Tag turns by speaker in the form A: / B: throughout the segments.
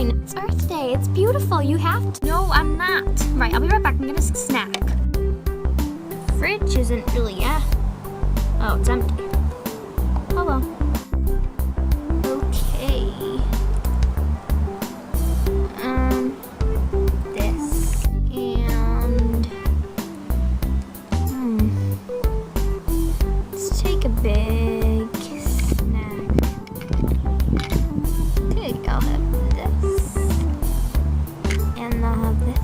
A: fine. It's Earth Day. It's beautiful. You have to. No, I'm not. Right, I'll be right back. I'm gonna snack. Fridge isn't really, Oh, it's empty. Oh well. Okay. This. And... Let's take a big snack. Okay, I'll have this. And I'll have this.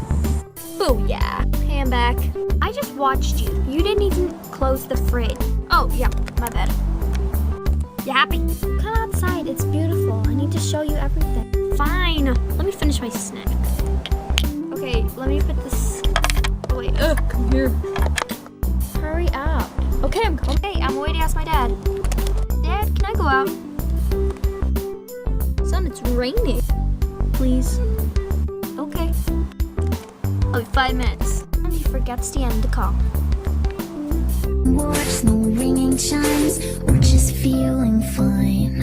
A: Booyah. Okay, I'm back. I just watched you. You didn't even close the fridge. Oh, yeah, my bad. You happy? Come outside. It's beautiful. I need to show you everything. Fine. Let me finish my snack. Okay, let me put this... Oh, wait. Come here. Hurry up. Okay, I'm coming. Hey, I'm waiting to ask my dad. Dad, can I go out? Son, it's raining. Please. Okay. Oh, 5 minutes. And he forgets to end the call.
B: Watch, no ringing chimes, we're just feeling fine.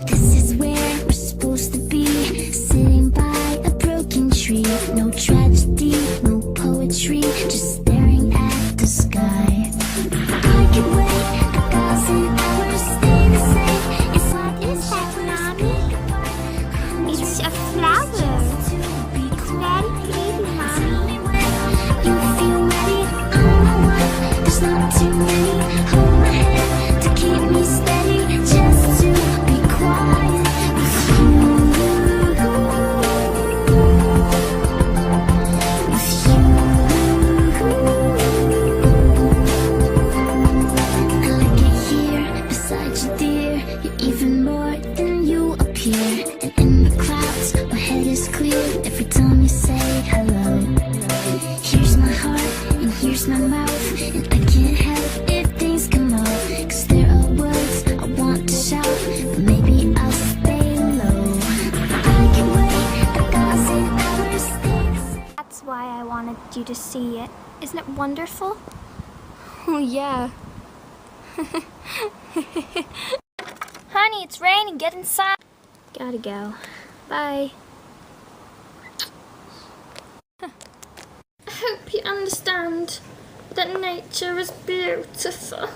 B: This is where we're supposed to be, sitting by a broken tree. No tragedy, no poetry, just staring at the sky. I could wait 1,000 hours, stay the same. It's not
A: Is that, Mommy? It's a flower. It's very pretty, Mommy.
B: You feel ready, I'm the one. There's not too many. Hold my hand to keep me steady, just to be quiet with you. With you. I like it here beside you, dear. You're even more than you appear. And in the clouds, my head is clear every time you say hello. Here's my heart and here's my mouth, and I can't help if things come out, 'cause there are words I want to shout, but maybe I'll stay low. I can wait 1,000 hours.
A: That's why I wanted you to see it. Isn't it wonderful? Oh, yeah. Honey, it's raining. Get inside. Gotta go. Bye.
C: I hope you understand that nature is beautiful.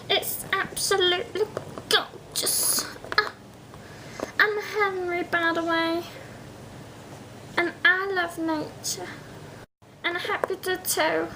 C: It's absolutely gorgeous. I'm Henry, by the way, and I love nature, and I hope you do too.